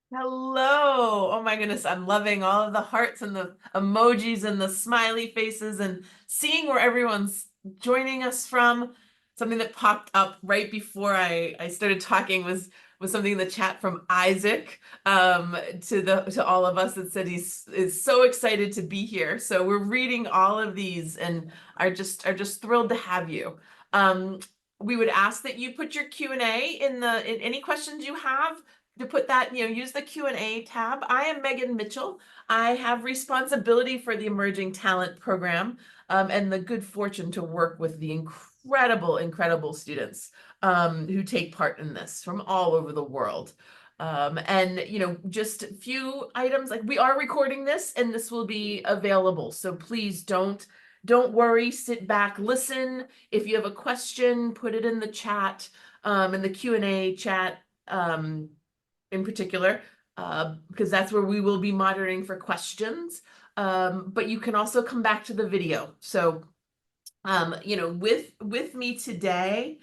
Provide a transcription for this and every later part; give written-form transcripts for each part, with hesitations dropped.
Hello. Oh my goodness. I'm loving all of the hearts and the emojis and the smiley faces and seeing where everyone's joining us from. Something that popped up right before I started talking was something in the chat from Isaac to all of us that said he's is so excited to be here. So we're reading all of these and are just thrilled to have you. Um, we would ask that you put your Q&A in any questions you have to put that, use the Q&A tab. I am Megan Mitchell. I have responsibility for the Emerging Talent Program and the good fortune to work with the incredible students who take part in this from all over the world. And, just a few items, like we are recording this and this will be available. So please don't worry, sit back, listen. If you have a question, put it in the chat, in the Q&A chat. In particular, because that's where we will be monitoring for questions. But you can also come back to the video. So, with me today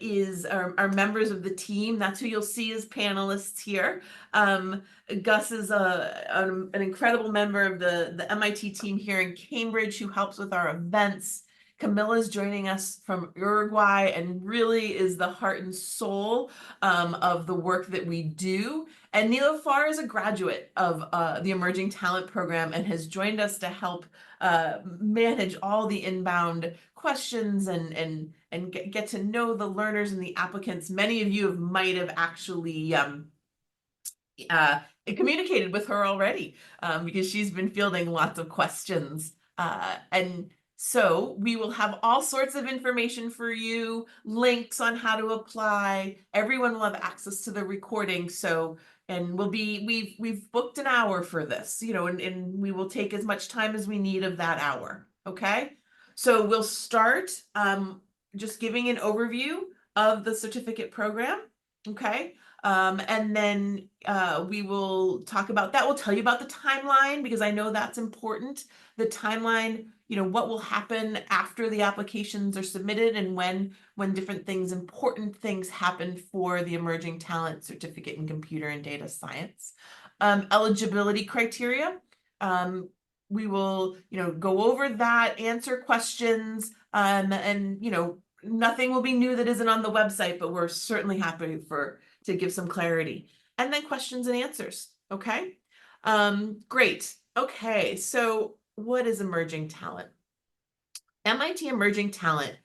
is our members of the team. That's who you'll see as panelists here. Gus is an incredible member of the MIT team here in Cambridge who helps with our events. Camilla's joining us from Uruguay and really is the heart and soul of the work that we do. And Nilofar is a graduate of the Emerging Talent Program and has joined us to help manage all the inbound questions and get to know the learners and the applicants. Many of you might have actually communicated with her already because she's been fielding lots of questions. And so we will have all sorts of information for you, links on how to apply. Everyone will have access to the recording. So, and we've booked an hour for this, and we will take as much time as we need of that hour. Okay. So we'll start just giving an overview of the certificate program. Okay. And then we will talk about that. We'll tell you about the timeline because I know that's important. The timeline, what will happen after the applications are submitted and when different things, important things happen for the Emerging Talent Certificate in Computer and Data Science. Eligibility criteria. We will, go over that, answer questions, and, nothing will be new that isn't on the website, but we're certainly happy to give some clarity. And then questions and answers. Okay. Great. Okay. So what is emerging talent? MIT Emerging Talent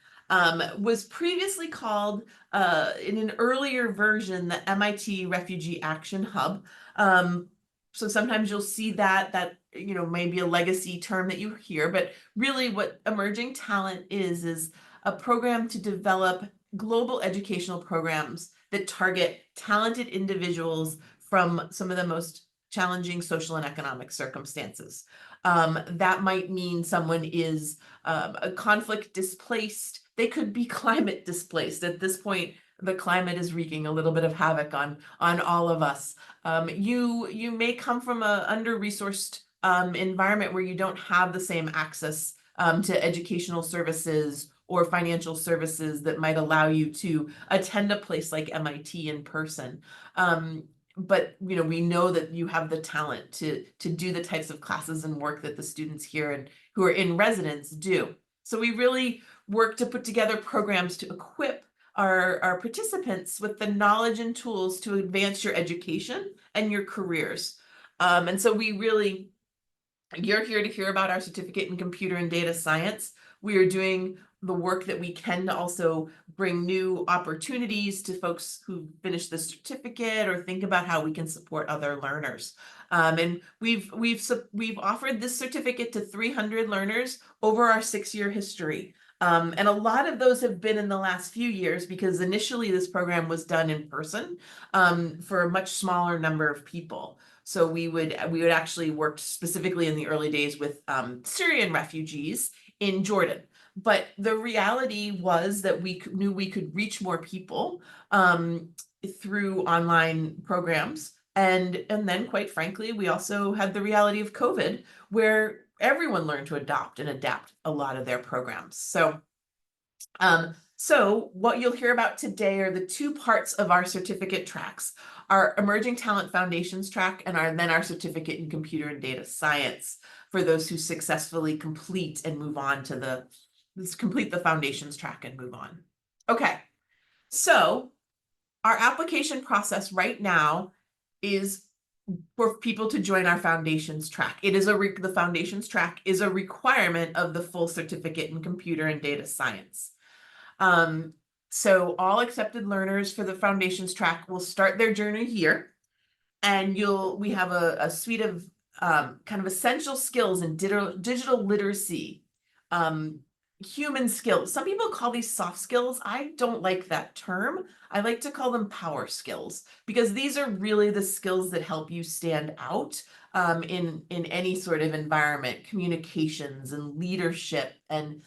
was previously called in an earlier version the MIT Refugee Action Hub. So sometimes you'll see that maybe a legacy term that you hear, but really what emerging talent is a program to develop global educational programs that target talented individuals from some of the most challenging social and economic circumstances. That might mean someone is a conflict displaced. They could be climate displaced. At this point, the climate is wreaking a little bit of havoc on all of us. You may come from an under-resourced environment where you don't have the same access to educational services or financial services that might allow you to attend a place like MIT in person. But we know that you have the talent to do the types of classes and work that the students here and who are in residence do. So we really work to put together programs to equip our participants with the knowledge and tools to advance your education and your careers. And so you're here to hear about our certificate in computer and data science. We are doing the work that we can to also bring new opportunities to folks who finish the certificate or think about how we can support other learners. And we've offered this certificate to 300 learners over our 6-year history. And a lot of those have been in the last few years because initially this program was done in person for a much smaller number of people. So we would actually work specifically in the early days with Syrian refugees in Jordan. But the reality was that we knew we could reach more people through online programs. And then, quite frankly, we also had the reality of COVID, where everyone learned to adopt and adapt a lot of their programs. So So what you'll hear about today are the two parts of our certificate tracks, our Emerging Talent Foundations track and then our certificate in Computer and Data Science for those who successfully complete and move on to complete the foundations track and move on. Okay, so our application process right now is for people to join our foundations track. It is the foundations track is a requirement of the full certificate in Computer and Data Science. So all accepted learners for the foundations track will start their journey here, and we have a suite of kind of essential skills in digital literacy, human skills. Some people call these soft skills. I don't like that term. I like to call them power skills, because these are really the skills that help you stand out in any sort of environment, communications and leadership, and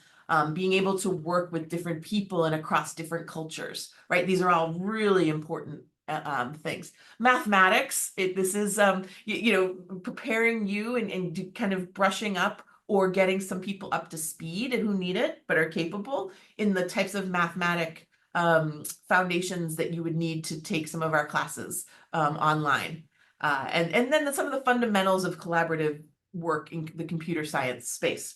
being able to work with different people and across different cultures, right? These are all really important things. Mathematics, this is preparing you and kind of brushing up or getting some people up to speed and who need it but are capable in the types of mathematic foundations that you would need to take some of our classes online. And then some of the fundamentals of collaborative work in the computer science space.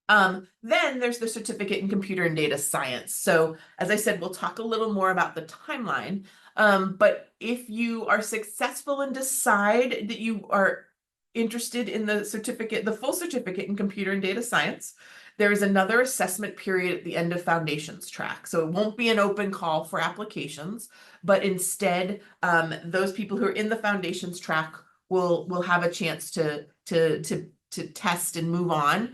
Then there's the certificate in Computer and Data Science. So as I said, we'll talk a little more about the timeline. But if you are successful and decide that you are interested in the full certificate in Computer and Data Science, there is another assessment period at the end of foundations track. So it won't be an open call for applications, but instead, those people who are in the foundations track will have a chance to test and move on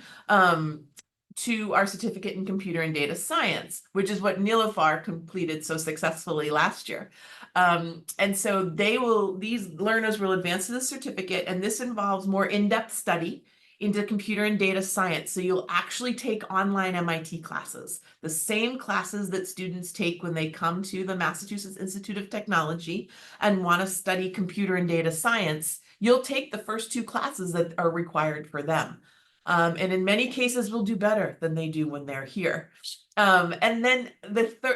to our certificate in Computer and Data Science, which is what Nilofar completed so successfully last year. And so these learners will advance to the certificate, and this involves more in-depth study into computer and data science. So you'll actually take online MIT classes, the same classes that students take when they come to the Massachusetts Institute of Technology and want to study computer and data science. You'll take the first two classes that are required for them. And in many cases, we'll do better than they do when they're here. And then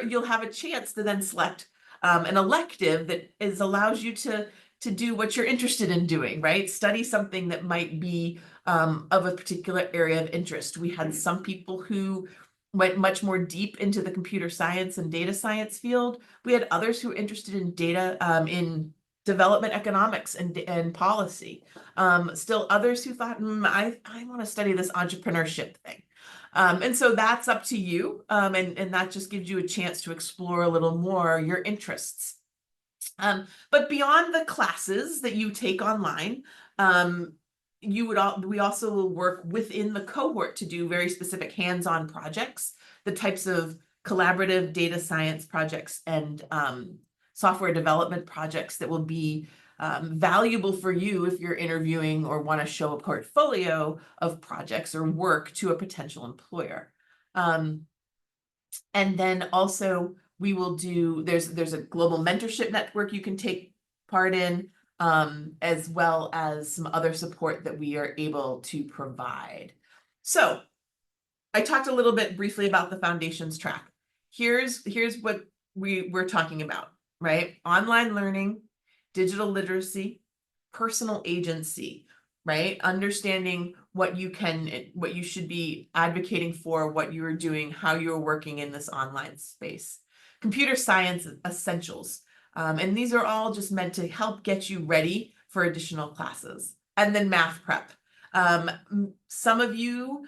you'll have a chance to then select an elective that allows you to do what you're interested in doing, right? Study something that might be of a particular area of interest. We had some people who went much more deep into the computer science and data science field. We had others who were interested in data, in development economics and policy. Still others who thought, I want to study this entrepreneurship thing. And so that's up to you. And that just gives you a chance to explore a little more your interests. But beyond the classes that you take online, we also will work within the cohort to do very specific hands-on projects, the types of collaborative data science projects and software development projects that will be valuable for you if you're interviewing or want to show a portfolio of projects or work to a potential employer. And then also we will do, there's a global mentorship network you can take part in, as well as some other support that we are able to provide. So I talked a little bit briefly about the foundations track. Here's what we're talking about, right? Online learning, digital literacy, personal agency, right? Understanding what you should be advocating for, what you are doing, how you're working in this online space. Computer science essentials. And these are all just meant to help get you ready for additional classes. And then math prep. Some of you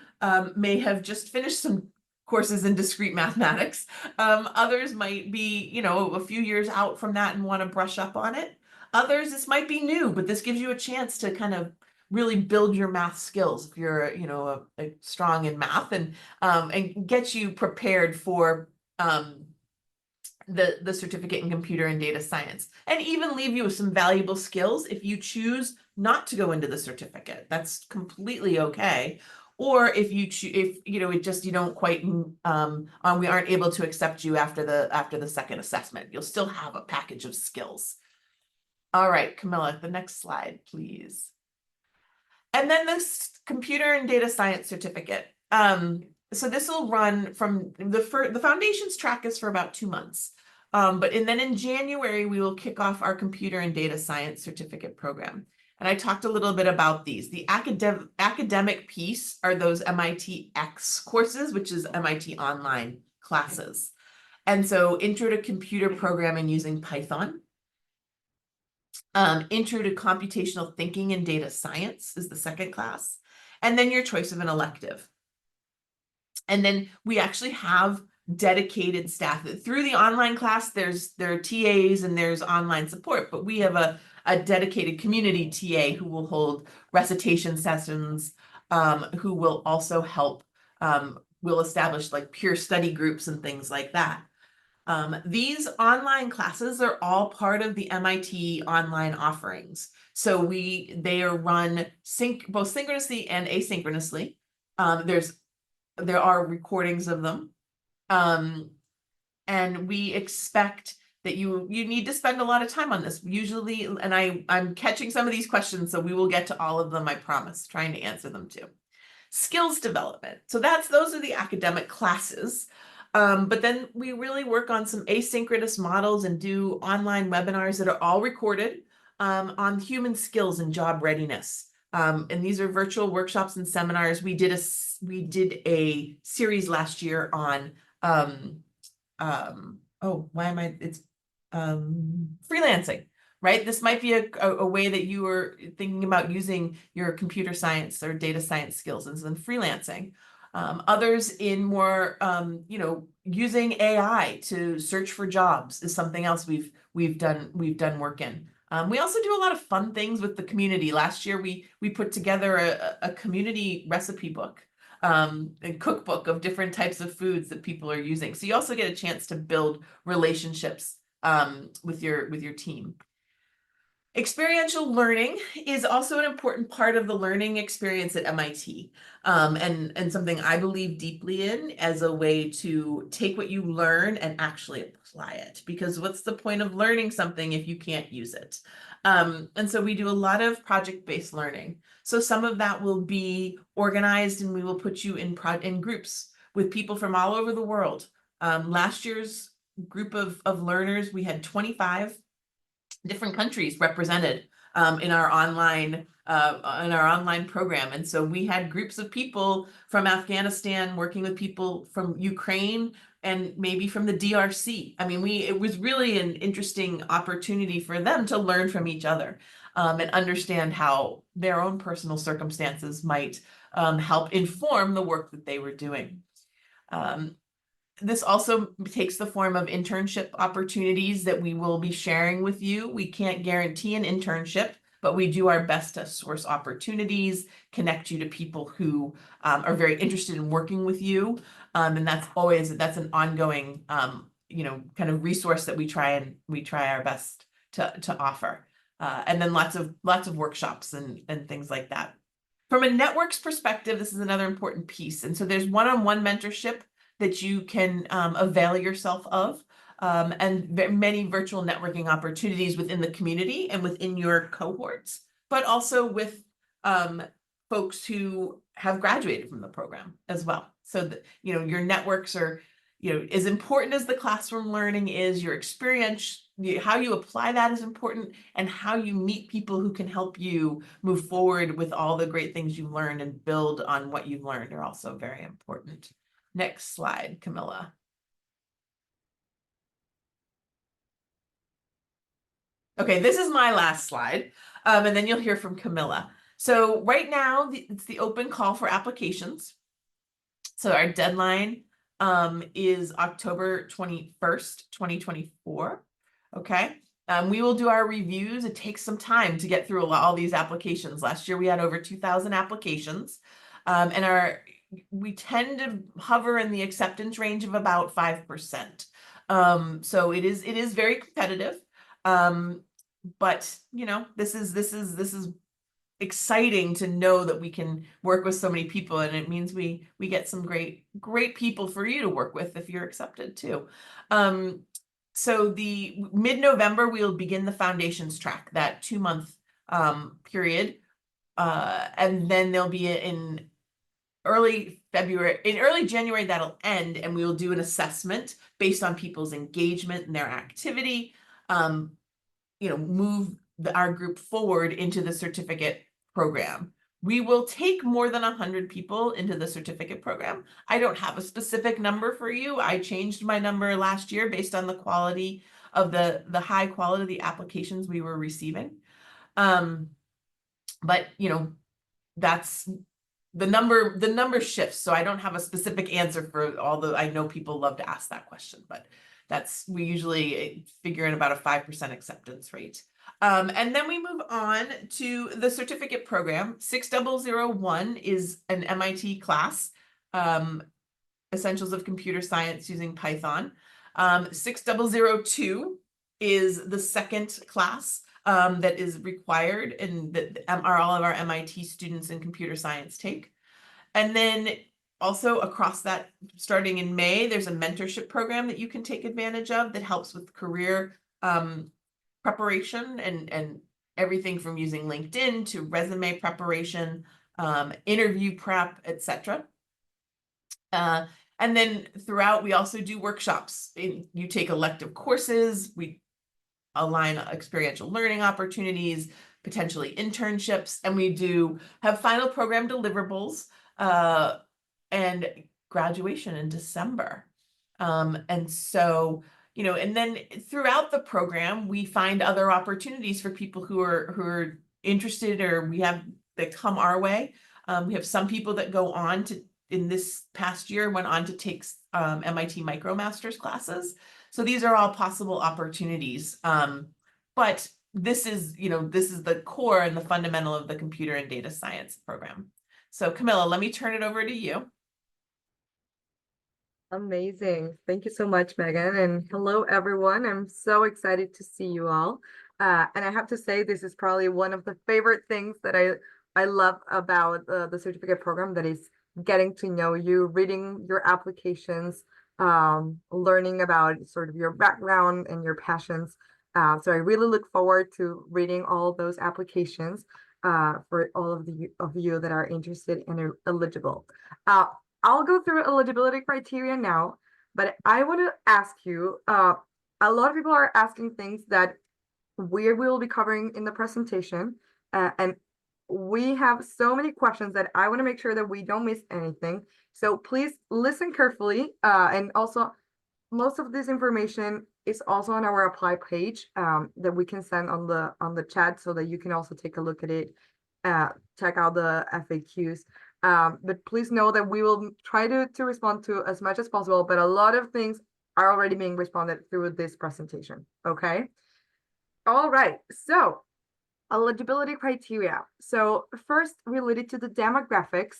may have just finished some courses in discrete mathematics. Others might be, a few years out from that and want to brush up on it. Others, this might be new, but this gives you a chance to kind of really build your math skills if you're, a strong in math, and get you prepared for the certificate in computer and data science, and even leave you with some valuable skills if you choose not to go into the certificate. That's completely okay. Or if you don't quite we aren't able to accept you after the second assessment, you'll still have a package of skills. All right, Camilla, the next slide, please. And then this computer and data science certificate. So this will run from the foundations track is for about 2 months. Then in January, we will kick off our computer and data science certificate program. And I talked a little bit about these. The academic piece are those MIT X courses, which is MIT online classes. And so intro to computer programming using Python. Intro to computational thinking and data science is the second class. And then your choice of an elective. And then we actually have dedicated staff through the online class. There are TAs and there's online support, but we have a dedicated community TA who will hold recitation sessions, who will also help, will establish like peer study groups and things like that. These online classes are all part of the MIT online offerings. So they are run both synchronously and asynchronously. There are recordings of them. And we expect that you need to spend a lot of time on this usually. And I'm catching some of these questions, so we will get to all of them, I promise, trying to answer them too. Skills development. So those are the academic classes. But then we really work on some asynchronous models and do online webinars that are all recorded on human skills and job readiness. And these are virtual workshops and seminars. We did a series last year on freelancing, right? This might be a way that you are thinking about using your computer science or data science skills, and then freelancing. Others in more, using AI to search for jobs is something else we've done work in. We also do a lot of fun things with the community. Last year, we put together a community recipe book, a cookbook of different types of foods that people are using. So you also get a chance to build relationships with your team. Experiential learning is also an important part of the learning experience at MIT, and something I believe deeply in as a way to take what you learn and actually apply it. Because what's the point of learning something if you can't use it? And so we do a lot of project-based learning. So some of that will be organized, and we will put you in groups with people from all over the world. Last year's group of learners, we had 25 different countries represented in our online program. And so we had groups of people from Afghanistan working with people from Ukraine and maybe from the DRC. I mean, it was really an interesting opportunity for them to learn from each other and understand how their own personal circumstances might help inform the work that they were doing. This also takes the form of internship opportunities that we will be sharing with you. We can't guarantee an internship, but we do our best to source opportunities, connect you to people who are very interested in working with you. And that's an ongoing, kind of resource that we try our best to offer. And then lots of workshops and things like that. From a networks perspective, this is another important piece. And so there's one-on-one mentorship that you can avail yourself of, and many virtual networking opportunities within the community and within your cohorts, but also with folks who have graduated from the program as well. So that, your networks are, as important as the classroom learning is, your experience, how you apply that is important, and how you meet people who can help you move forward with all the great things you've learned and build on what you've learned are also very important. Next slide, Camilla. Okay, this is my last slide, and then you'll hear from Camilla. So right now, it's the open call for applications. So our deadline is October 21st, 2024. Okay. We will do our reviews. It takes some time to get through all these applications. Last year, we had over 2,000 applications, and we tend to hover in the acceptance range of about 5%. So it is very competitive. But this is exciting to know that we can work with so many people, and it means we get some great people for you to work with if you're accepted too. So the mid-November, we'll begin the foundations track, that 2-month period. And then there'll be in early January, that'll end, and we will do an assessment based on people's engagement and their activity, move our group forward into the certificate program. We will take more than 100 people into the certificate program. I don't have a specific number for you. I changed my number last year based on the quality of the high quality of the applications we were receiving. But that's the number shifts, so I don't have a specific answer for although I know people love to ask that question, but we usually figure in about a 5% acceptance rate. And then we move on to the certificate program. 6001 is an MIT class, Essentials of Computer Science Using Python. 6002 is the second class that is required and that are all of our MIT students in computer science take. And then also across that, starting in May, there's a mentorship program that you can take advantage of that helps with career preparation and everything from using LinkedIn to resume preparation, interview prep, etc. And then throughout, we also do workshops. You take elective courses, we align experiential learning opportunities, potentially internships, and we do have final program deliverables and graduation in December. And so, and then throughout the program, we find other opportunities for people who are interested, or that come our way. We have some people that go on to, in this past year, went on to take MIT MicroMasters classes. So these are all possible opportunities. But this is the core and the fundamental of the computer and data science program. So Camilla, let me turn it over to you. Amazing. Thank you so much, Megan. And hello, everyone. I'm so excited to see you all. And I have to say, this is probably one of the favorite things that I love about the certificate program, that is getting to know you, reading your applications, learning about sort of your background and your passions. So I really look forward to reading all those applications for all of you that are interested and are eligible. I'll go through eligibility criteria now, but I want to ask you, a lot of people are asking things that we will be covering in the presentation, and we have so many questions that I want to make sure that we don't miss anything. So please listen carefully, and also most of this information is also on our apply page that we can send on the chat, so that you can also take a look at it, check out the FAQs. But please know that we will try to respond to as much as possible, but a lot of things are already being responded through this presentation, okay? All right, so eligibility criteria. So first, related to the demographics,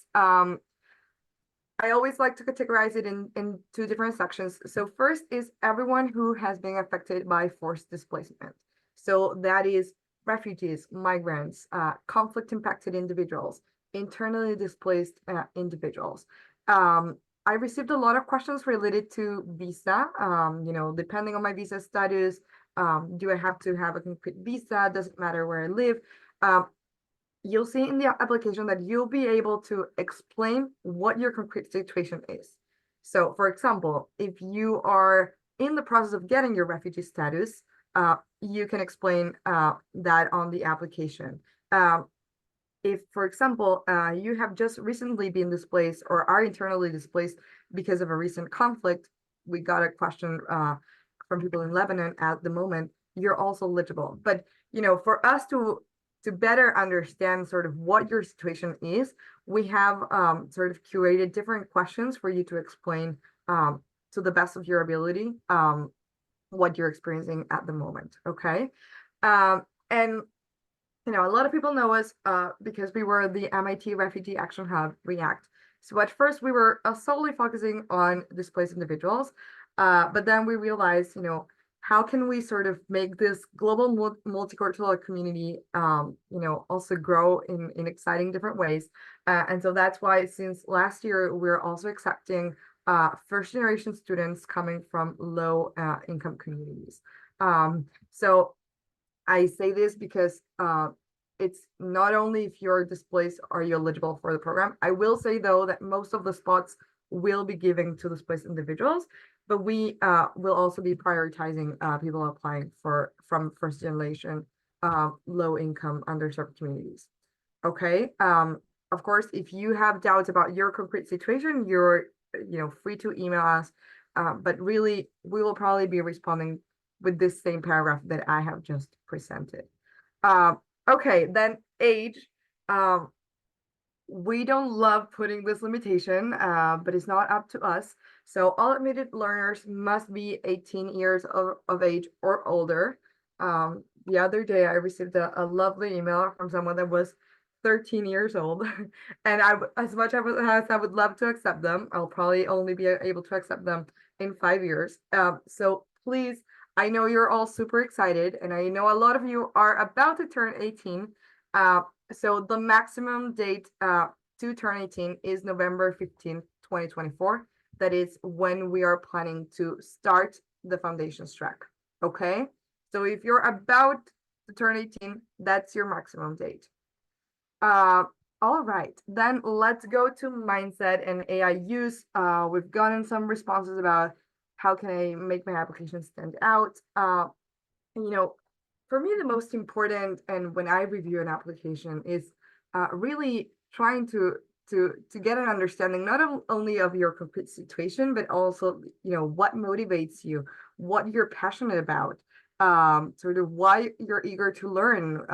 I always like to categorize it in two different sections. So first is everyone who has been affected by forced displacement. So that is refugees, migrants, conflict impacted individuals, internally displaced individuals. I received a lot of questions related to visa. Depending on my visa status, do I have to have a concrete visa? Does it matter where I live? You'll see in the application that you'll be able to explain what your concrete situation is. So, for example, if you are in the process of getting your refugee status, you can explain that on the application. If, for example, you have just recently been displaced or are internally displaced because of a recent conflict, we got a question from people in Lebanon at the moment, you're also eligible. But, for us to better understand sort of what your situation is, we have sort of curated different questions for you to explain to the best of your ability what you're experiencing at the moment, okay? And a lot of people know us because we were the MIT Refugee Action Hub React. So at first we were solely focusing on displaced individuals, but then we realized, how can we sort of make this global multicultural community, also grow in exciting different ways. And so that's why since last year, we're also accepting first generation students coming from low income communities. So I say this because it's not only if you're displaced are you eligible for the program. I will say though that most of the spots will be given to displaced individuals, but we will also be prioritizing people applying from first generation low income underserved communities. Okay. Of course, if you have doubts about your concrete situation, you're free to email us. But really, we will probably be responding with this same paragraph that I have just presented. Um, okay, then age. Um, we don't love putting this limitation, but it's not up to us. So all admitted learners must be 18 years of age or older. The other day I received a lovely email from someone that was 13 years old. And as much as I would love to accept them, I'll probably only be able to accept them in 5 years. So please, I know you're all super excited, and I know a lot of you are about to turn 18. So the maximum date to turn 18 is November 15th, 2024. That is when we are planning to start the foundations track. Okay. So if you're about to turn 18, that's your maximum date. All right, then let's go to mindset and AI use. We've gotten some responses about how can I make my application stand out. You know, for me, the most important, and when I review an application, is really trying to get an understanding not only of your complete situation, but also what motivates you, what you're passionate about, sort of why you're eager to learn,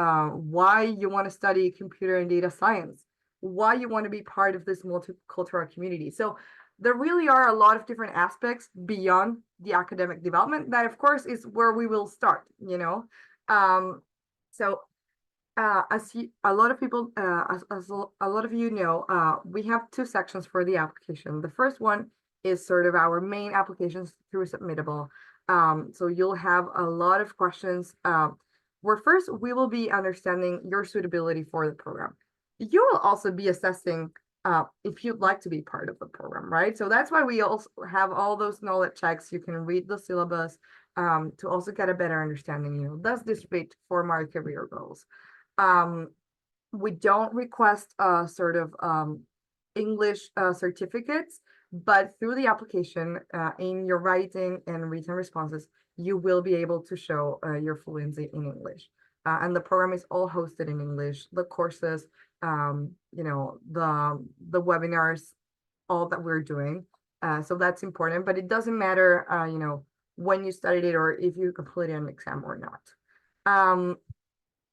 why you want to study computer and data science, why you want to be part of this multicultural community. So there really are a lot of different aspects beyond the academic development that, of course, is where we will start. So as a lot of people, as a lot of you know, we have two sections for the application. The first one is sort of our main applications through Submittable. So you'll have a lot of questions where first we will be understanding your suitability for the program. You will also be assessing if you'd like to be part of the program, right? So that's why we also have all those knowledge checks. You can read the syllabus to also get a better understanding, does this fit for my career goals? We don't request sort of English certificates, but through the application, in your writing and written responses, you will be able to show your fluency in English. And the program is all hosted in English. The courses, the webinars, all that we're doing. So that's important, but it doesn't matter, when you studied it or if you completed an exam or not.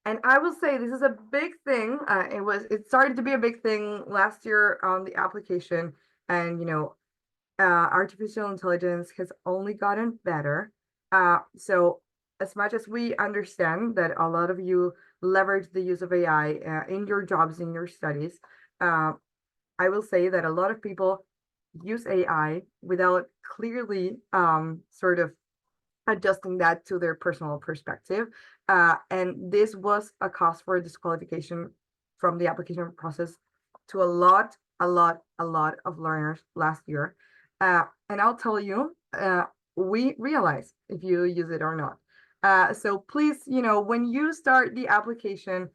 And I will say this is a big thing. It started to be a big thing last year on the application, and artificial intelligence has only gotten better. So as much as we understand that a lot of you leverage the use of AI in your jobs, in your studies, I will say that a lot of people use AI without clearly sort of adjusting that to their personal perspective. And this was a cause for disqualification from the application process to a lot of learners last year. And I'll tell you, we realize if you use it or not. So please, when you start the application,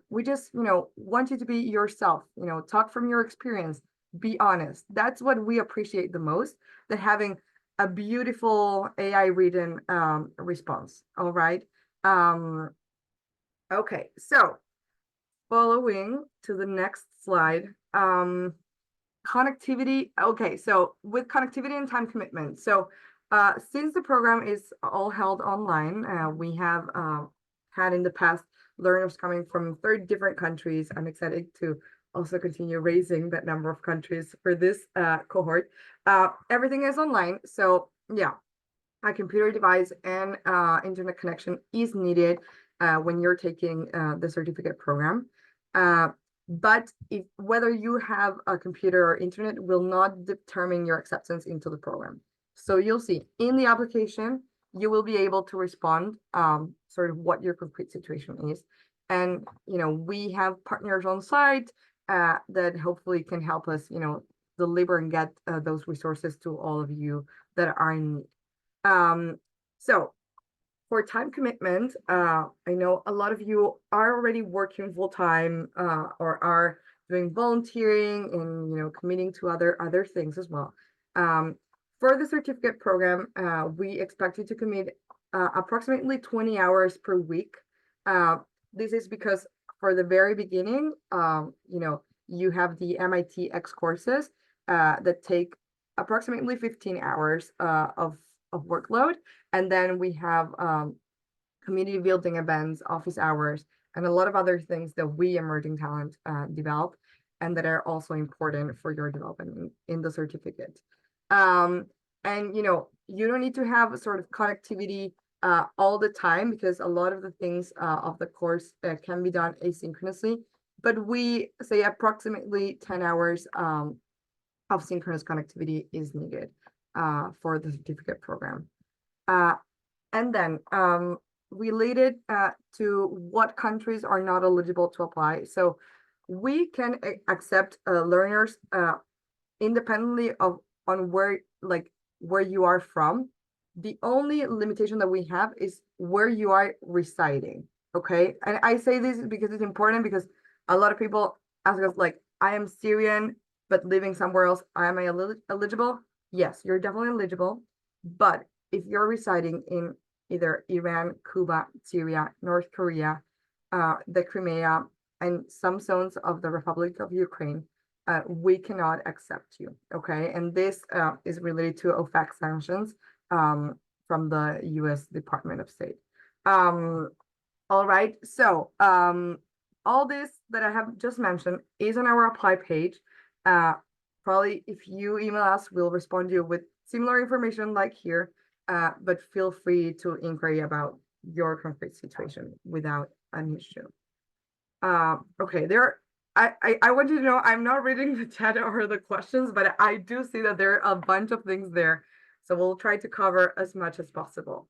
we just, want you to be yourself, talk from your experience, be honest. That's what we appreciate the most, that having a beautiful AI written response. All right. Okay, so following to the next slide. Connectivity. Okay, so with connectivity and time commitment. So since the program is all held online, we have had in the past learners coming from 30 different countries. I'm excited to also continue raising that number of countries for this cohort. Everything is online. So yeah, a computer device and internet connection is needed when you're taking the certificate program. But whether you have a computer or internet will not determine your acceptance into the program. So you'll see in the application, you will be able to respond sort of what your concrete situation is. And, we have partners on site that hopefully can help us, deliver and get those resources to all of you that are in need. So for time commitment, I know a lot of you are already working full time or are doing volunteering and committing to other things as well. For the certificate program, we expect you to commit approximately 20 hours per week. This is because for the very beginning, you have the MIT X courses that take approximately 15 hours of workload. And then we have community building events, office hours, and a lot of other things that we emerging talent develop and that are also important for your development in the certificate. And you don't need to have a sort of connectivity all the time, because a lot of the things of the course can be done asynchronously. But we say approximately 10 hours of synchronous connectivity is needed for the certificate program. And then related to what countries are not eligible to apply. So we can accept learners independently of on where you are from. The only limitation that we have is where you are residing. Okay. And I say this because it's important, because a lot of people ask us, like, I am Syrian, but living somewhere else, am I eligible? Yes, you're definitely eligible. But if you're residing in either Iran, Cuba, Syria, North Korea, the Crimea, and some zones of the Republic of Ukraine, we cannot accept you. Okay. And this is related to OFAC sanctions from the US Department of State. All right. So all this that I have just mentioned is on our apply page. Probably if you email us, we'll respond to you with similar information like here, but feel free to inquiry about your concrete situation without an issue. Okay, I want you to know I'm not reading the chat or the questions, but I do see that there are a bunch of things there. So we'll try to cover as much as possible.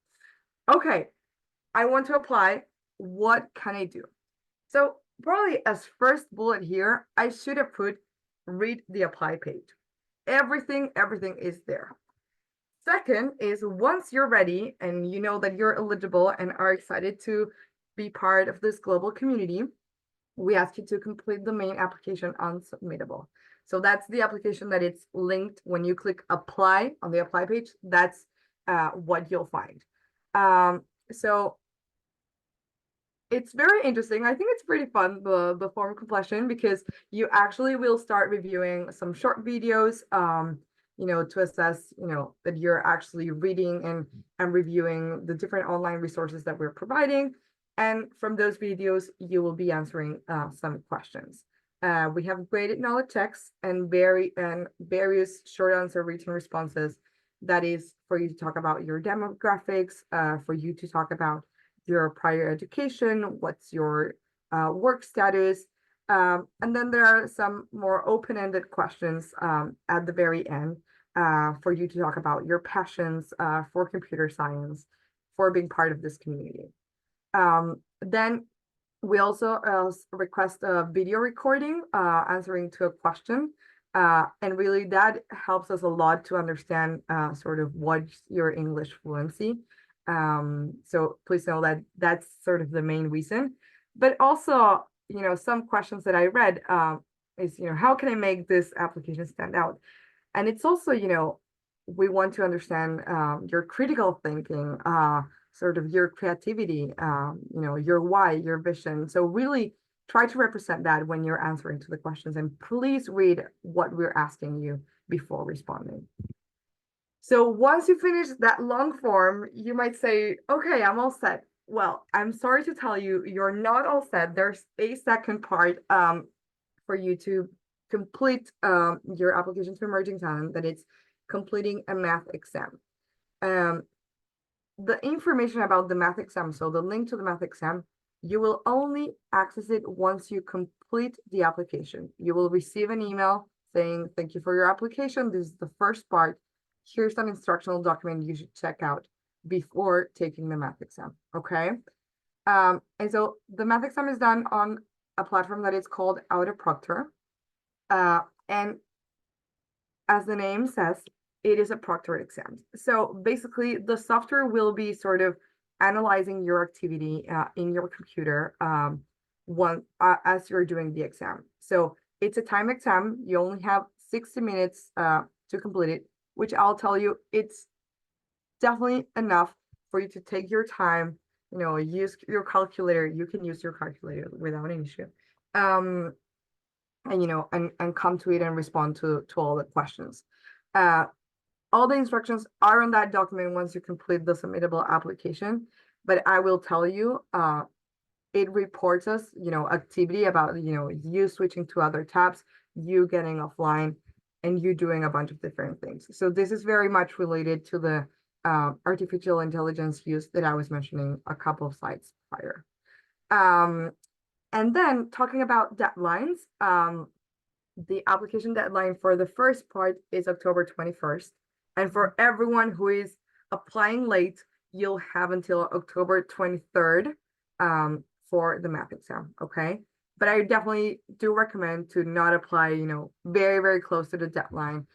Okay, I want to apply. What can I do? So probably as first bullet here, I should have put read the apply page. Everything is there. Second is, once you're ready and you know that you're eligible and are excited to be part of this global community, we ask you to complete the main application on Submittable. So that's the application that it's linked when you click apply on the apply page. That's what you'll find. So it's very interesting. I think it's pretty fun, the form completion, because you actually will start reviewing some short videos, to assess, that you're actually reading and reviewing the different online resources that we're providing. And from those videos, you will be answering some questions. We have graded knowledge checks and various short answer written responses. That is for you to talk about your demographics, for you to talk about your prior education, what's your work status. And then there are some more open-ended questions at the very end for you to talk about your passions for computer science, for being part of this community. Then we also request a video recording answering to a question. And really that helps us a lot to understand sort of what's your English fluency. So please know that that's sort of the main reason. But also, some questions that I read is, how can I make this application stand out? And it's also, we want to understand your critical thinking, sort of your creativity, your why, your vision. So really try to represent that when you're answering to the questions, and please read what we're asking you before responding. So once you finish that long form, you might say, okay, I'm all set. Well, I'm sorry to tell you, you're not all set. There's a second part for you to complete your application to Emerging Talent, that it's completing a math exam. The information about the math exam, so the link to the math exam, you will only access it once you complete the application. You will receive an email saying, thank you for your application. This is the first part. Here's an instructional document you should check out before taking the math exam, okay? And so the math exam is done on a platform that is called AutoProctor. And as the name says, it is a proctored exam. So basically the software will be sort of analyzing your activity in your computer as you're doing the exam. So it's a time exam. You only have 60 minutes to complete it, which I'll tell you, it's definitely enough for you to take your time, use your calculator. You can use your calculator without an issue. And come to it and respond to all the questions. All the instructions are on that document once you complete the submittable application, but I will tell you, it reports us, activity about, you switching to other tabs, you getting offline, and you doing a bunch of different things. So this is very much related to the artificial intelligence use that I was mentioning a couple of slides prior. And then talking about deadlines, the application deadline for the first part is October 21st. And for everyone who is applying late, you'll have until October 23rd for the math exam, okay? But I definitely do recommend to not apply, very, very close to the deadline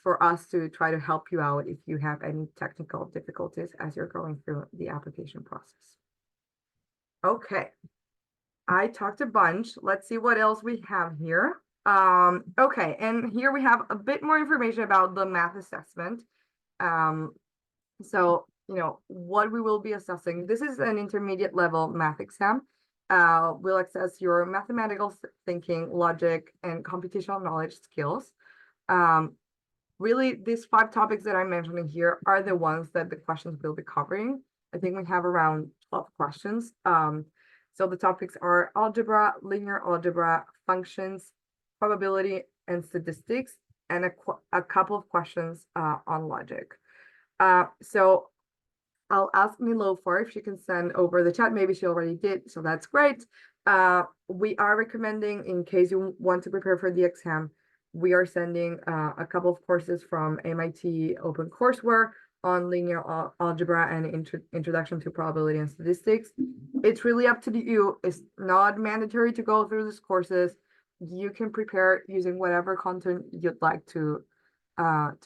for us to try to help you out if you have any technical difficulties as you're going through the application process. Okay, I talked a bunch. Let's see what else we have here. Okay, and here we have a bit more information about the math assessment. So, what we will be assessing, this is an intermediate level math exam. We'll assess your mathematical thinking, logic, and computational knowledge skills. Really, these 5 topics that I'm mentioning here are the ones that the questions will be covering. I think we have around 12 questions. So the topics are algebra, linear algebra, functions, probability, and statistics, and a couple of questions on logic. So I'll ask Niloufar if she can send over the chat. Maybe she already did, so that's great. We are recommending, in case you want to prepare for the exam, we are sending a couple of courses from MIT OpenCourseWare on linear algebra and introduction to probability and statistics. It's really up to you. It's not mandatory to go through these courses. You can prepare using whatever content you'd like to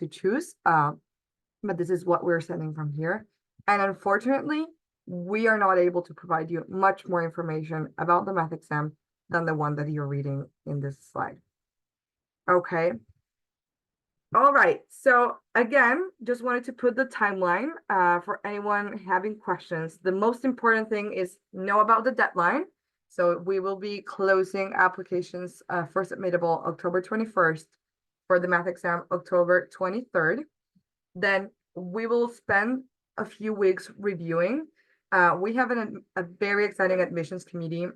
choose. But this is what we're sending from here. And unfortunately, we are not able to provide you much more information about the math exam than the one that you're reading in this slide. Okay. All right. So again, just wanted to put the timeline for anyone having questions. The most important thing is know about the deadline. So we will be closing applications for submittable October 21st, for the math exam October 23rd. Then we will spend a few weeks reviewing. We have a very exciting admissions committee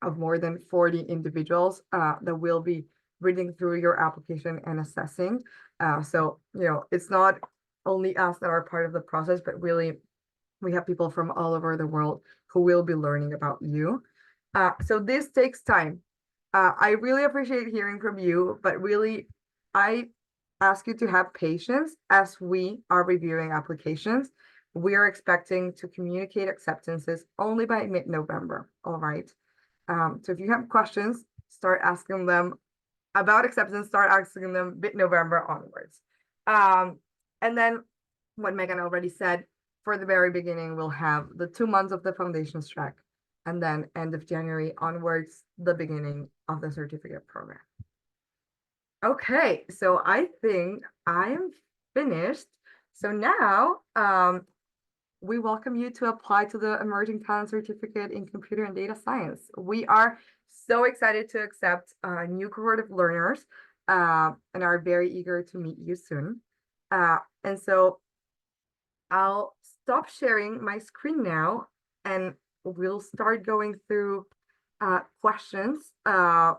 of more than 40 individuals that will be reading through your application and assessing. So, it's not only us that are part of the process, but really we have people from all over the world who will be learning about you. So this takes time. I really appreciate hearing from you, but really, I ask you to have patience as we are reviewing applications. We are expecting to communicate acceptances only by mid-November, all right? So if you have questions, start asking them about acceptance, start asking them mid-November onwards. And then what Megan already said, for the very beginning, we'll have the 2 months of the foundations track, and then end of January onwards, the beginning of the certificate program. Okay, so I think I'm finished. So now we welcome you to apply to the Emerging Talent Certificate in Computer and Data Science. We are so excited to accept a new cohort of learners and are very eager to meet you soon. And so I'll stop sharing my screen now and we'll start going through questions. I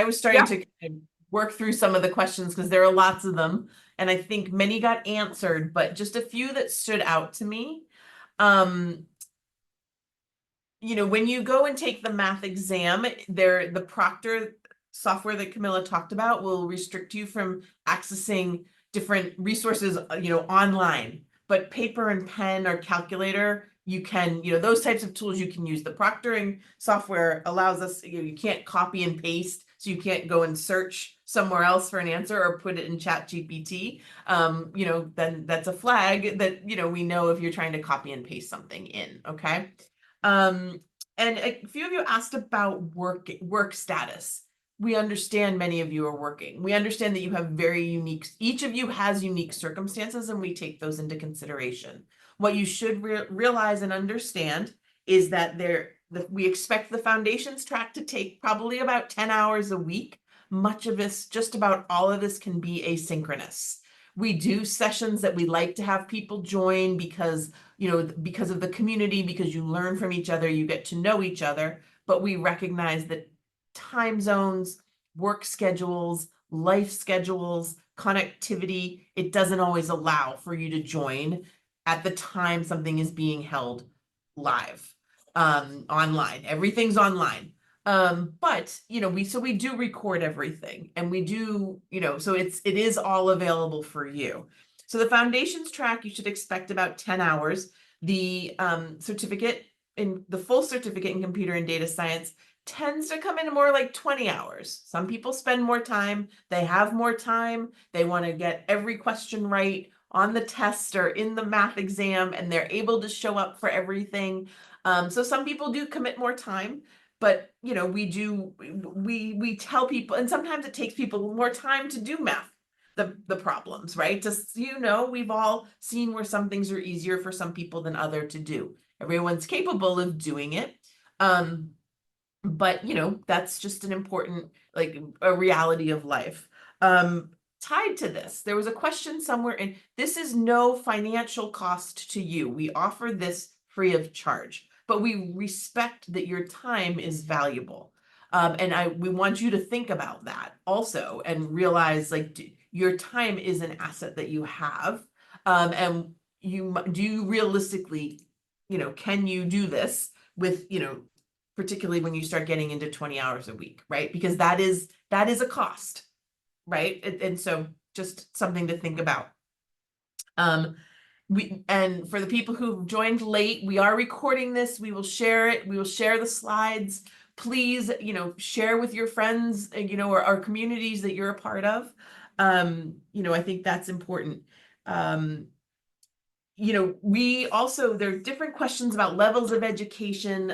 was starting to work through some of the questions because there are lots of them, and I think many got answered, but just a few that stood out to me. When you go and take the math exam, the Proctor software that Camilla talked about will restrict you from accessing different resources, online, but paper and pen or calculator, you can, those types of tools you can use. The proctoring software allows us, you can't copy and paste, so you can't go and search somewhere else for an answer or put it in Chat GPT, you know, then that's a flag that, you know, we know if you're trying to copy and paste something in, okay? And a few of you asked about work status. We understand many of you are working. We understand that you have very unique, each of you has unique circumstances, and we take those into consideration. What you should realize and understand is that we expect the foundations track to take probably about 10 hours a week. Much of this, just about all of this, can be asynchronous. We do sessions that we like to have people join because, you know, because of the community, because you learn from each other, you get to know each other, but we recognize that time zones, work schedules, life schedules, connectivity, it doesn't always allow for you to join at the time something is being held live, online. Everything's online. But you know, we do record everything, and we do, you know, so it is all available for you. So the foundations track, you should expect about 10 hours. The full certificate in computer and data science tends to come in more like 20 hours. Some people spend more time, they have more time, they want to get every question right on the test or in the math exam, and they're able to show up for everything. So some people do commit more time, but you know, we tell people, and sometimes it takes people more time to do math, the problems, right? Just, you know, we've all seen where some things are easier for some people than other to do. Everyone's capable of doing it. But you know, that's just an important, like, a reality of life. Tied to this, there was a question somewhere, and this is no financial cost to you. We offer this free of charge, but we respect that your time is valuable. And we want you to think about that also and realize, like, your time is an asset that you have. And do you realistically, you know, can you do this with, you know, particularly when you start getting into 20 hours a week, right? Because that is a cost, right? And so just something to think about. And for the people who've joined late, we are recording this. We will share it. We will share the slides. Please, you know, share with your friends, you know, or our communities that you're a part of. You know, I think that's important. You know, there are different questions about levels of education.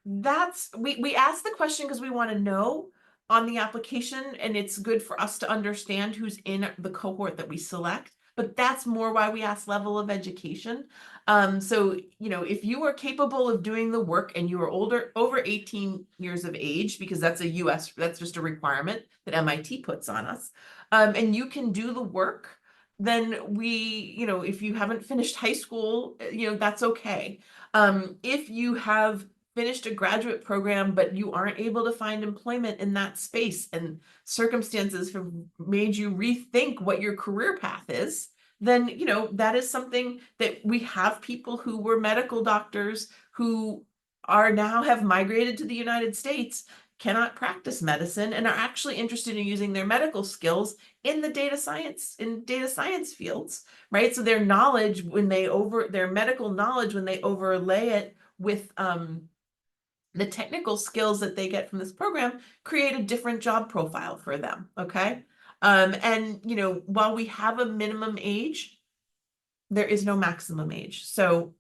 We ask the question because we want to know on the application, and it's good for us to understand who's in the cohort that we select. But that's more why we ask level of education. So, you know, if you are capable of doing the work and you are over 18 years of age, because that's just a requirement that MIT puts on us, and you can do the work, then you know, if you haven't finished high school, you know, that's okay. If you have finished a graduate program, but you aren't able to find employment in that space, and circumstances have made you rethink what your career path is, then, you know, that is something that we have people who were medical doctors who have migrated to the United States, cannot practice medicine, and are actually interested in using their medical skills in data science fields, right? So their knowledge, their medical knowledge, when they overlay it with the technical skills that they get from this program, create a different job profile for them, okay? And you know, while we have a minimum age, there is no maximum age. So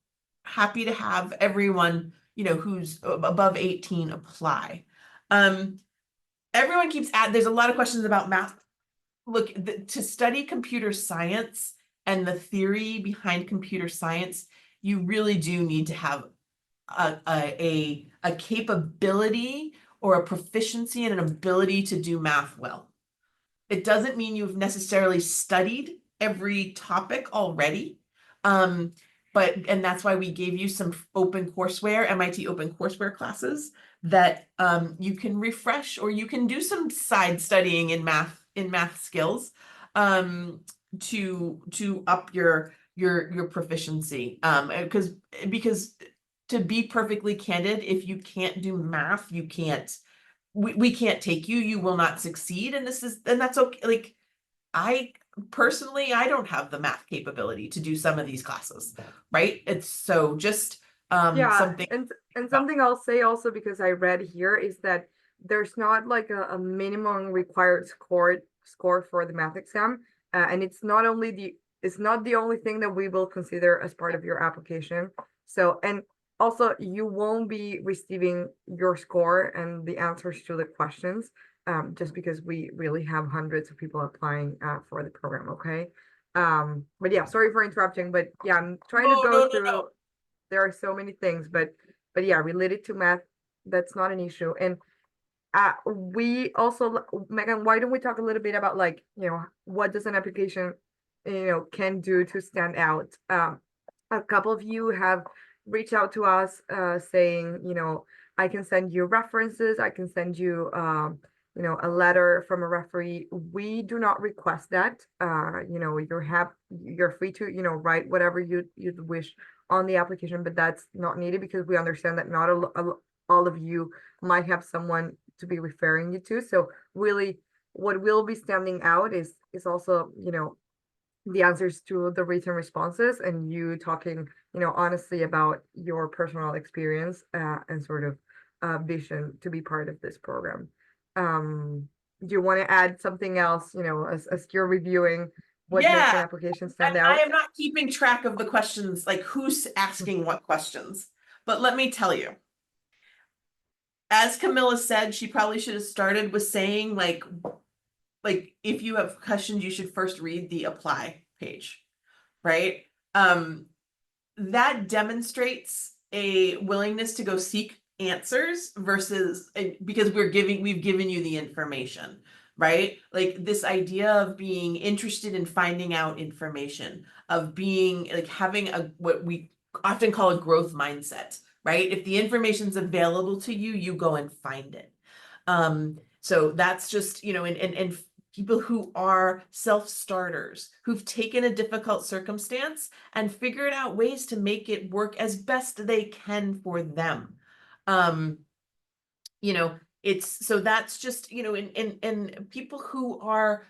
happy to have everyone, you know, who's above 18 apply. Everyone there's a lot of questions about math. Look, to study computer science and the theory behind computer science, you really do need to have a capability or a proficiency and an ability to do math well. It doesn't mean you've necessarily studied every topic already. And that's why we gave you some open courseware, MIT open courseware classes that you can refresh, or you can do some side studying in math skills to up your proficiency. Because to be perfectly candid, if you can't do math, we can't take you. You will not succeed, and that's okay. Like, I personally, I don't have the math capability to do some of these classes, right? It's so just Yeah, something. and something I'll say also, because I read here, is that there's not like a minimum required score for the math exam, and it's not the only thing that we will consider as part of your application. So, and also you won't be receiving your score and the answers to the questions, just because we really have hundreds of people applying for the program. Okay. But yeah, sorry for interrupting, but yeah, I'm trying to No, go no, no, no. through. There are so many things, but yeah, related to math, that's not an issue. And we also, Megan, why don't we talk a little bit about, like, what does an application, can do to stand out? A couple of you have reached out to us, saying, I can send you references, I can send you, a letter from a referee. We do not request that. You're free to, write whatever you'd wish on the application, but that's not needed because we understand that not all of you might have someone to be referring you to. So really, what will be standing out is also, the answers to the written responses, and you talking, honestly about your personal experience, and sort of vision to be part of this program. Do you want to add something else, as you're reviewing what makes Yeah, an application stand and I out? am not keeping track of the questions, like who's asking what questions. But let me tell you, as Camilla said, she probably should have started with saying, like if you have questions, you should first read the apply page, right? That demonstrates a willingness to go seek answers versus, because we've given you the information, right? Like this idea of being interested in finding out information, of being like having what we often call a growth mindset, right? If the information's available to you, you go and find it. So that's just, and people who are self-starters, who've taken a difficult circumstance and figured out ways to make it work as best they can for them. Um, you know, it's so that's just, and people who are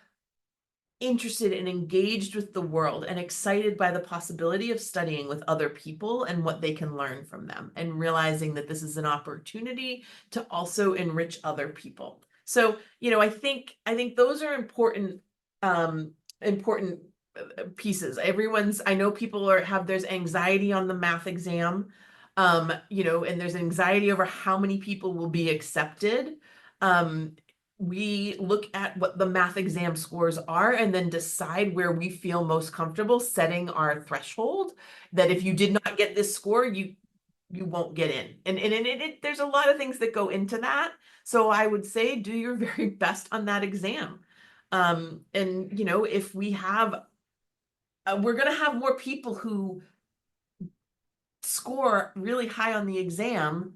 interested and engaged with the world and excited by the possibility of studying with other people and what they can learn from them, and realizing that this is an opportunity to also enrich other people. So, I think those are important pieces. I know people there's anxiety on the math exam, and there's anxiety over how many people will be accepted. We look at what the math exam scores are and then decide where we feel most comfortable setting our threshold, that if you did not get this score, you won't get in. And there's a lot of things that go into that. So I would say do your very best on that exam. And if we have, we're going to have more people who score really high on the exam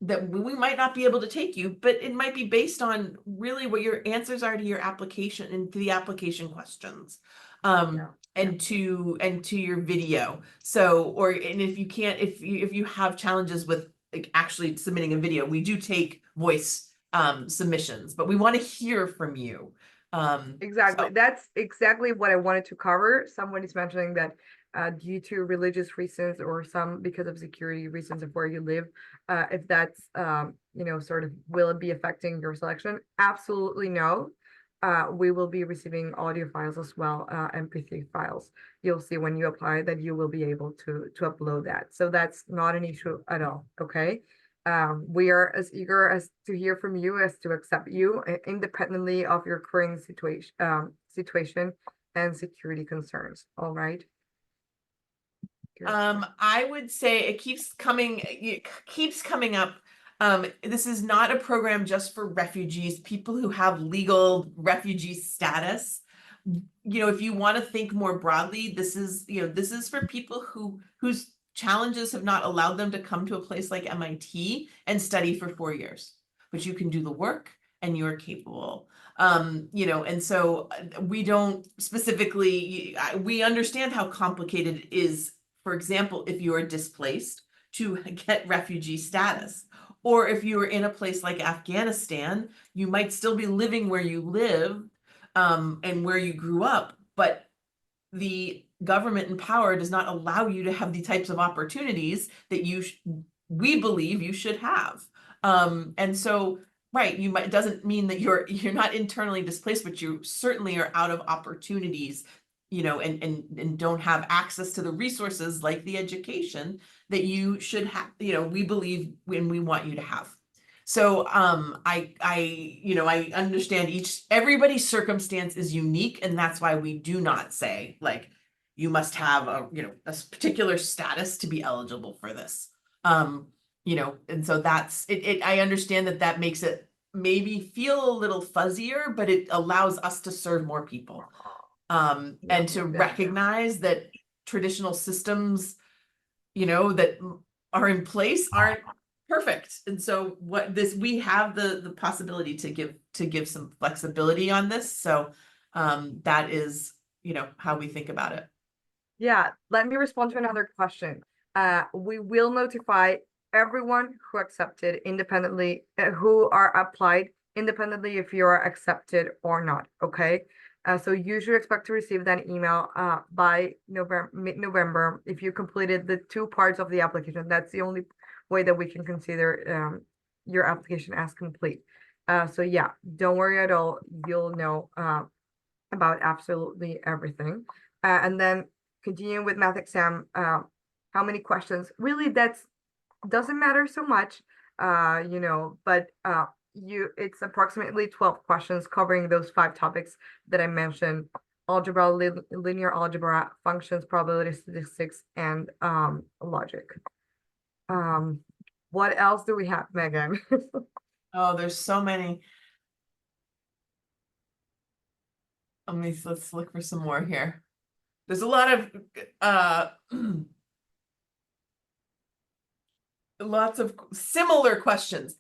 that we might not be able to take you, but it might be based on really what your answers are to your application and to the application questions, Yeah. and to your video. So, and if you can't, if you have challenges with like actually submitting a video, we do take voice submissions, but we want to hear from you. Exactly. So That's exactly what I wanted to cover. Someone is mentioning that, due to religious reasons or some because of security reasons of where you live, if that's, sort of, will it be affecting your selection? Absolutely no. We will be receiving audio files as well, MP3 files. You'll see when you apply that you will be able to upload that. So that's not an issue at all. Okay. We are as eager as to hear from you as to accept you, independently of your current situation and security concerns. All right. I would say it keeps coming up. This is not a program just for refugees, people who have legal refugee status. If you want to think more broadly, this is for people whose challenges have not allowed them to come to a place like MIT and study for 4 years. But you can do the work and you're capable. And so we don't specifically, we understand how complicated it is, for example, if you are displaced, to get refugee status. Or if you are in a place like Afghanistan, you might still be living where you live, and where you grew up, but the government in power does not allow you to have the types of opportunities that we believe you should have. And so right, you might, it doesn't mean that you're not internally displaced, but you certainly are out of opportunities, and don't have access to the resources like the education that you should have, we believe when we want you to have. So I understand everybody's circumstance is unique, and that's why we do not say like you must have a particular status to be eligible for this. And so that's it. I understand that makes it maybe feel a little fuzzier, but it allows us to serve more people. Yeah, And to exactly. recognize that traditional systems, that are in place aren't perfect. And so we have the possibility to give some flexibility on this. So that is, how we think about it. Yeah, let me respond to another question. We will notify everyone who accepted independently, who are applied independently if you are accepted or not, okay? So you should expect to receive that email by mid-November if you completed the 2 parts of the application. That's the only way that we can consider your application as complete. So yeah, don't worry at all. You'll know about absolutely everything. And then continuing with math exam, how many questions? Really, that's doesn't matter so much, but it's approximately 12 questions covering those 5 topics that I mentioned: algebra, linear algebra, functions, probability statistics, and logic. What else do we have, Megan? Oh, there's so many. Let's look for some more here. There's a lot of lots of similar questions.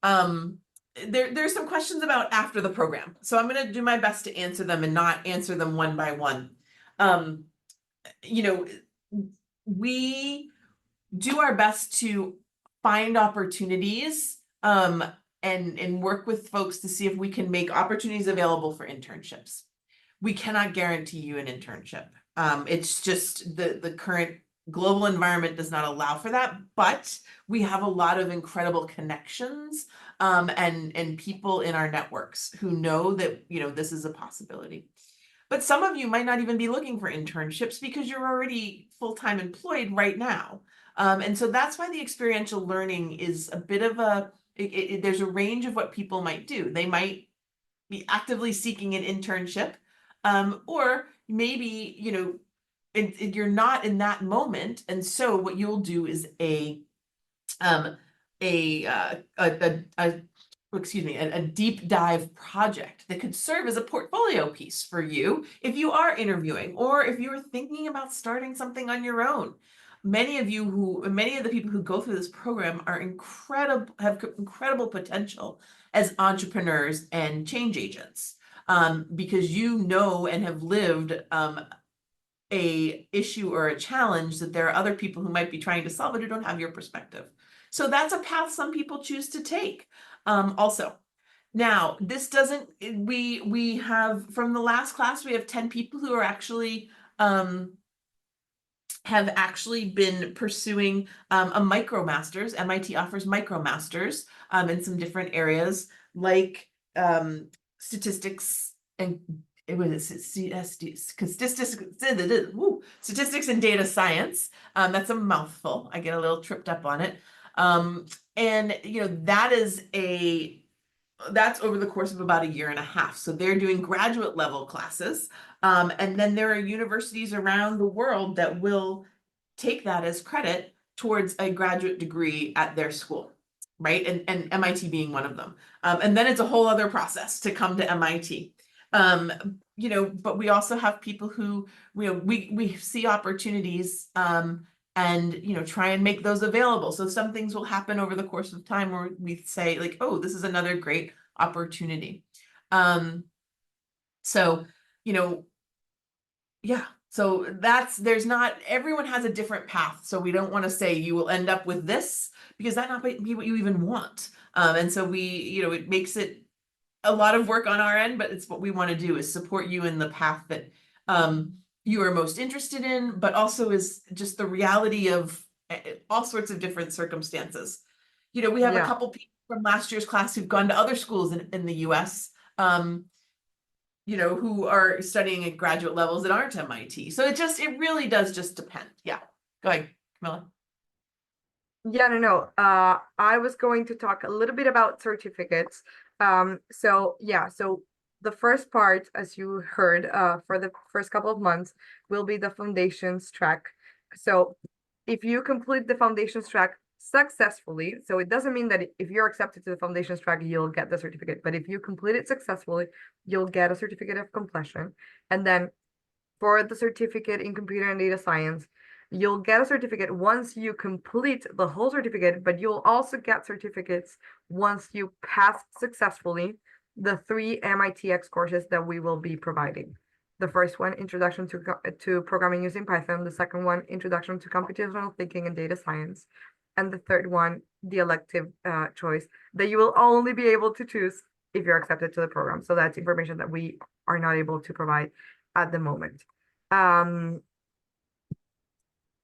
There's some questions about after the program, so I'm going to do my best to answer them and not answer them one by one. You know, we do our best to find opportunities and work with folks to see if we can make opportunities available for internships. We cannot guarantee you an internship. It's just the current global environment does not allow for that, but we have a lot of incredible connections and people in our networks who know that this is a possibility. But some of you might not even be looking for internships because you're already full-time employed right now. And so that's why the experiential learning is a bit of there's a range of what people might do. They might be actively seeking an internship, or maybe, you're not in that moment. And so what you'll do is um, a deep dive project that could serve as a portfolio piece for you if you are interviewing or if you're thinking about starting something on your own. Many of the people who go through this program are have incredible potential as entrepreneurs and change agents, because and have lived a issue or a challenge that there are other people who might be trying to solve it who don't have your perspective. So that's a path some people choose to take. Also, now this doesn't, we have, from the last class, we have 10 people who are actually have actually been pursuing a MicroMasters. MIT offers MicroMasters in some different areas like statistics and statistics and data science. That's a mouthful. I get a little tripped up on it. And that's over the course of about a year and a half. So they're doing graduate level classes. And then there are universities around the world that will take that as credit towards a graduate degree at their school, right? And MIT being one of them. And then it's a whole other process to come to MIT. But we also have people who, we see opportunities and try and make those available. So some things will happen over the course of time where we say like, oh, this is another great opportunity. So yeah, so everyone has a different path. So we don't want to say you will end up with this because that not be what you even want. And so it makes it a lot of work on our end, but it's what we want to do is support you in the path that you are most interested in, but also is just the reality of all sorts of different circumstances. We have a Yeah. couple people from last year's class who've gone to other schools in the US, you know, who are studying at graduate levels that aren't MIT. So it really does just depend. Yeah. Go ahead, Camilla. Yeah, no. I was going to talk a little bit about certificates. So yeah, so the first part, as you heard, for the first couple of months will be the foundations track. So if you complete the foundations track successfully, so it doesn't mean that if you're accepted to the foundations track, you'll get the certificate, but if you complete it successfully, you'll get a certificate of completion. And then for the certificate in computer and data science, you'll get a certificate once you complete the whole certificate, but you'll also get certificates once you pass successfully the 3 MITx courses that we will be providing. The first one, Introduction to Programming Using Python. The second one, Introduction to Computational Thinking and Data Science. And the third one, the elective choice that you will only be able to choose if you're accepted to the program. So that's information that we are not able to provide at the moment.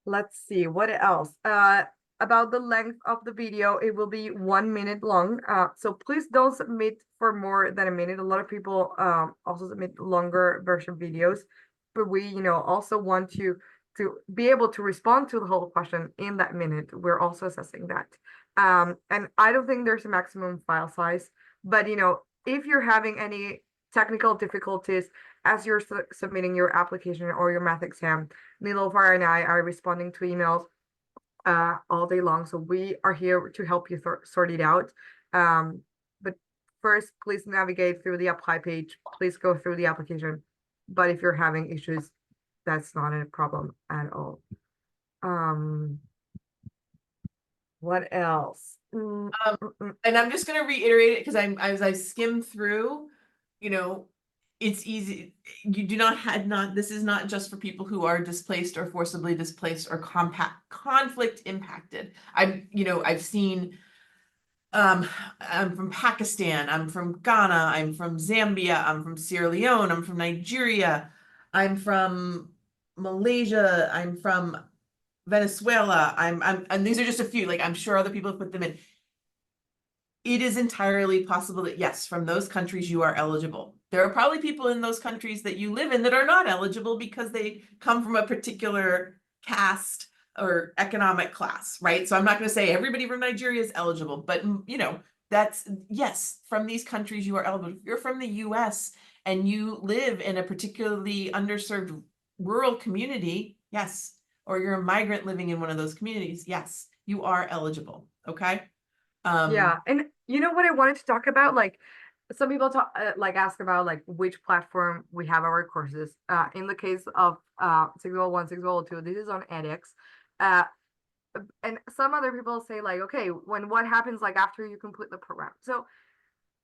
Let's see what else. About the length of the video, it will be 1 minute long. So please don't submit for more than a minute. A lot of people also submit longer version videos, but we, you know, also want to be able to respond to the whole question in that minute. We're also assessing that. And I don't think there's a maximum file size, but you know, if you're having any technical difficulties as you're submitting your application or your math exam, Niloufar and I are responding to emails all day long. So we are here to help you sort it out. But first, please navigate through the apply page. Please go through the application. But if you're having issues, that's not a problem at all. What else? And I'm just going to reiterate it because as I skim through, you know, it's easy. You do not had not. This is not just for people who are displaced or forcibly displaced or conflict impacted. I've seen. I'm from Pakistan. I'm from Ghana. I'm from Zambia. I'm from Sierra Leone. I'm from Nigeria. I'm from Malaysia. I'm from Venezuela. And these are just a few. Like I'm sure other people have put them in. It is entirely possible that yes, from those countries you are eligible. There are probably people in those countries that you live in that are not eligible because they come from a particular caste or economic class, right? So I'm not going to say everybody from Nigeria is eligible, but you know, that's yes, from these countries you are eligible. If you're from the US and you live in a particularly underserved rural community, yes, or you're a migrant living in one of those communities, yes, you are eligible, okay? Yeah, and you know what I wanted to talk about? Like some people talk ask about like which platform we have our courses. In the case of 601, 602, this is on edX. And some other people say like, okay, what happens like after you complete the program? So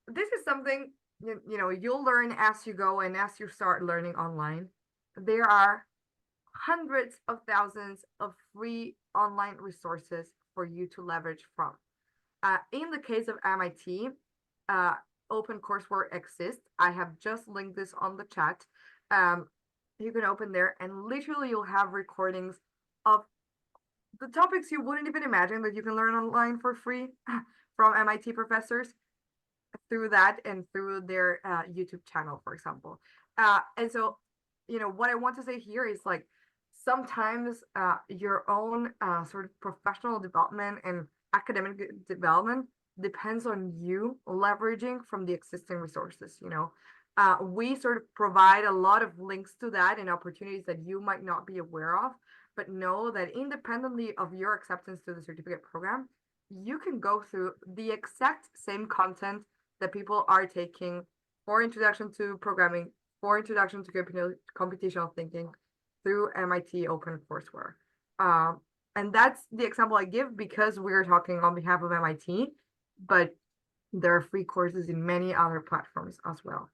this is something you know you'll learn as you go and as you start learning online. There are hundreds of thousands of free online resources for you to leverage from. In the case of MIT, open courseware exists. I have just linked this on the chat. You can open there and literally you'll have recordings of the topics you wouldn't even imagine that you can learn online for free from MIT professors through that and through their YouTube channel, for example. And so, you know, what I want to say here is like, sometimes your own sort of professional development and academic development depends on you leveraging from the existing resources, you know. We sort of provide a lot of links to that and opportunities that you might not be aware of, but know that independently of your acceptance to the certificate program, you can go through the exact same content that people are taking for Introduction to Programming, for Introduction to Computational Thinking through MIT OpenCourseWare. And that's the example I give because we're talking on behalf of MIT, but there are free courses in many other platforms as well.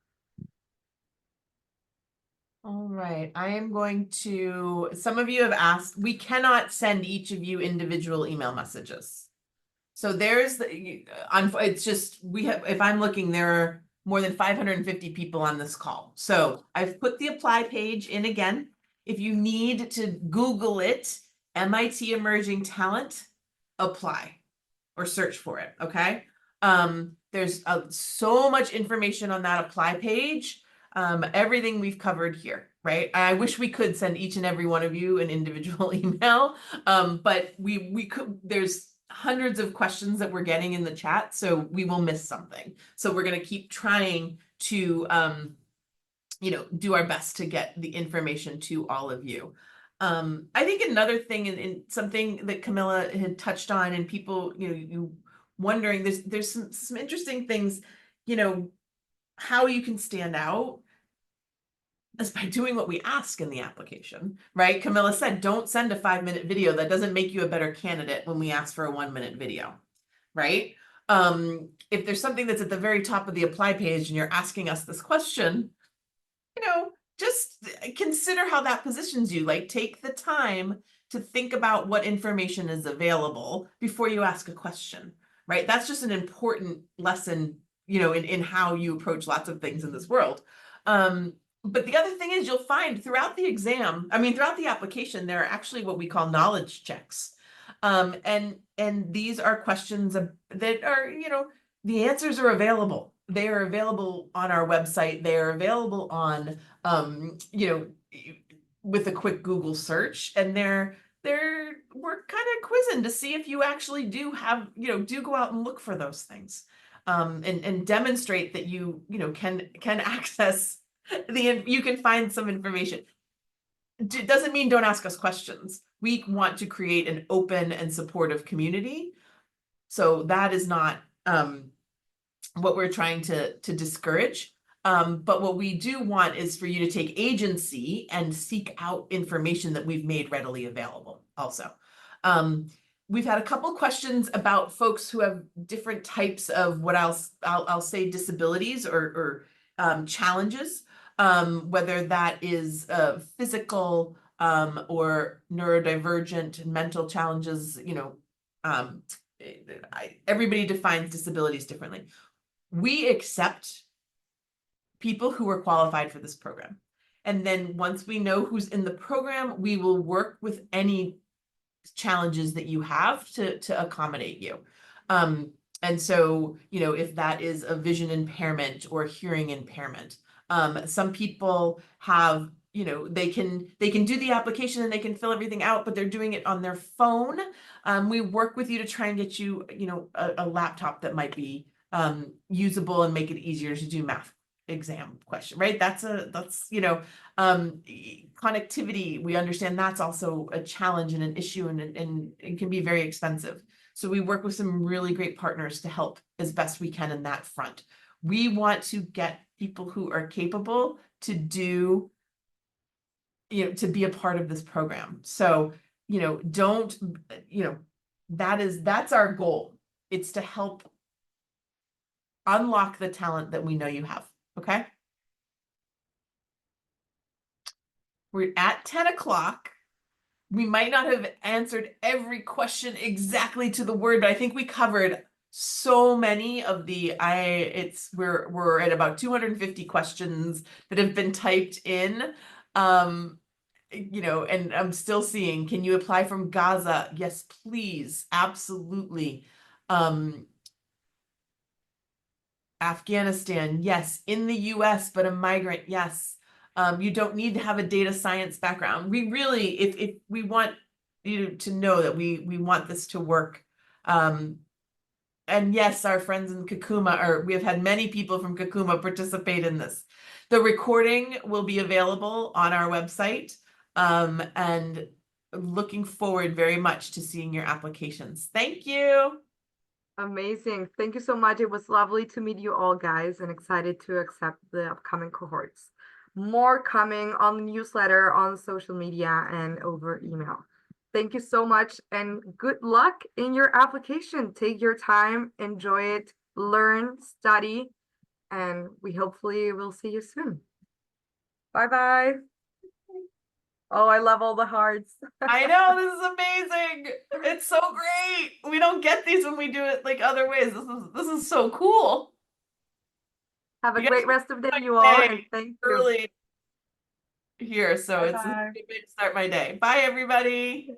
All right, I am going to, some of you have asked, we cannot send each of you individual email messages. So there's the, it's just, we have, if I'm looking, there are more than 550 people on this call. So I've put the apply page in again. If you need to Google it, MIT Emerging Talent, apply or search for it, okay? There's so much information on that apply page. Everything we've covered here, right? I wish we could send each and every one of you an individual email, but we could. There's hundreds of questions that we're getting in the chat, so we will miss something. So we're going to keep trying to do our best to get the information to all of you. I think another thing, and something that Camilla had touched on, and people, you wondering, there's some interesting things, how you can stand out is by doing what we ask in the application, right? Camilla said, don't send a 5-minute video. That doesn't make you a better candidate when we ask for a 1-minute video, right? If there's something that's at the very top of the apply page and you're asking us this question, just consider how that positions you. Like, take the time to think about what information is available before you ask a question, right? That's just an important lesson, in how you approach lots of things in this world. But the other thing is, you'll find throughout the exam, throughout the application, there are actually what we call knowledge checks. And these are questions that are, the answers are available. They are available on our website. They are available on, with a quick Google search, and we're kind of quizzing to see if you actually do have, do go out and look for those things, and demonstrate that you can access you can find some information. It doesn't mean don't ask us questions. We want to create an open and supportive community. So that is not what we're trying to discourage. But what we do want is for you to take agency and seek out information that we've made readily available also. We've had a couple questions about folks who have different types of what I'll say disabilities or challenges, whether that is physical or neurodivergent mental challenges. Everybody defines disabilities differently. We accept people who are qualified for this program. And then once we know who's in the program, we will work with any challenges that you have to accommodate you. And so, if that is a vision impairment or hearing impairment, some people have, they can do the application and they can fill everything out, but they're doing it on their phone. We work with you to try and get you, a laptop that might be usable and make it easier to do math exam question, right? That's connectivity. We understand that's also a challenge and an issue, and it can be very expensive. So we work with some really great partners to help as best we can in that front. We want to get people who are capable to do, to be a part of this program. So, that's our goal. It's to help unlock the talent that we know you have. Okay. We're at 10 o'clock. We might not have answered every question exactly to the word, but I think we covered so many of we're at about 250 questions that have been typed in. And I'm still seeing, can you apply from Gaza? Yes, please. Absolutely. Afghanistan, yes. In the US, but a migrant, yes. You don't need to have a data science background. We really, if we want you to know that we want this to work. And yes, our friends in Kakuma we have had many people from Kakuma participate in this. The recording will be available on our website, and looking forward very much to seeing your applications. Thank you. Amazing. Thank you so much. It was lovely to meet you all, guys, and excited to accept the upcoming cohorts. More coming on the newsletter, on social media, and over email. Thank you so much, and good luck in your application. Take your time, enjoy it, learn, study, and we hopefully will see you soon. Bye-bye. Oh, I love all the hearts. I know, this is amazing. It's so great. We don't get these when we do it like other ways. This is so cool. Have a You guys great rest of the day, you all, day and thank you. early here, so it's a Bye-bye. great way to start my day. Bye, everybody.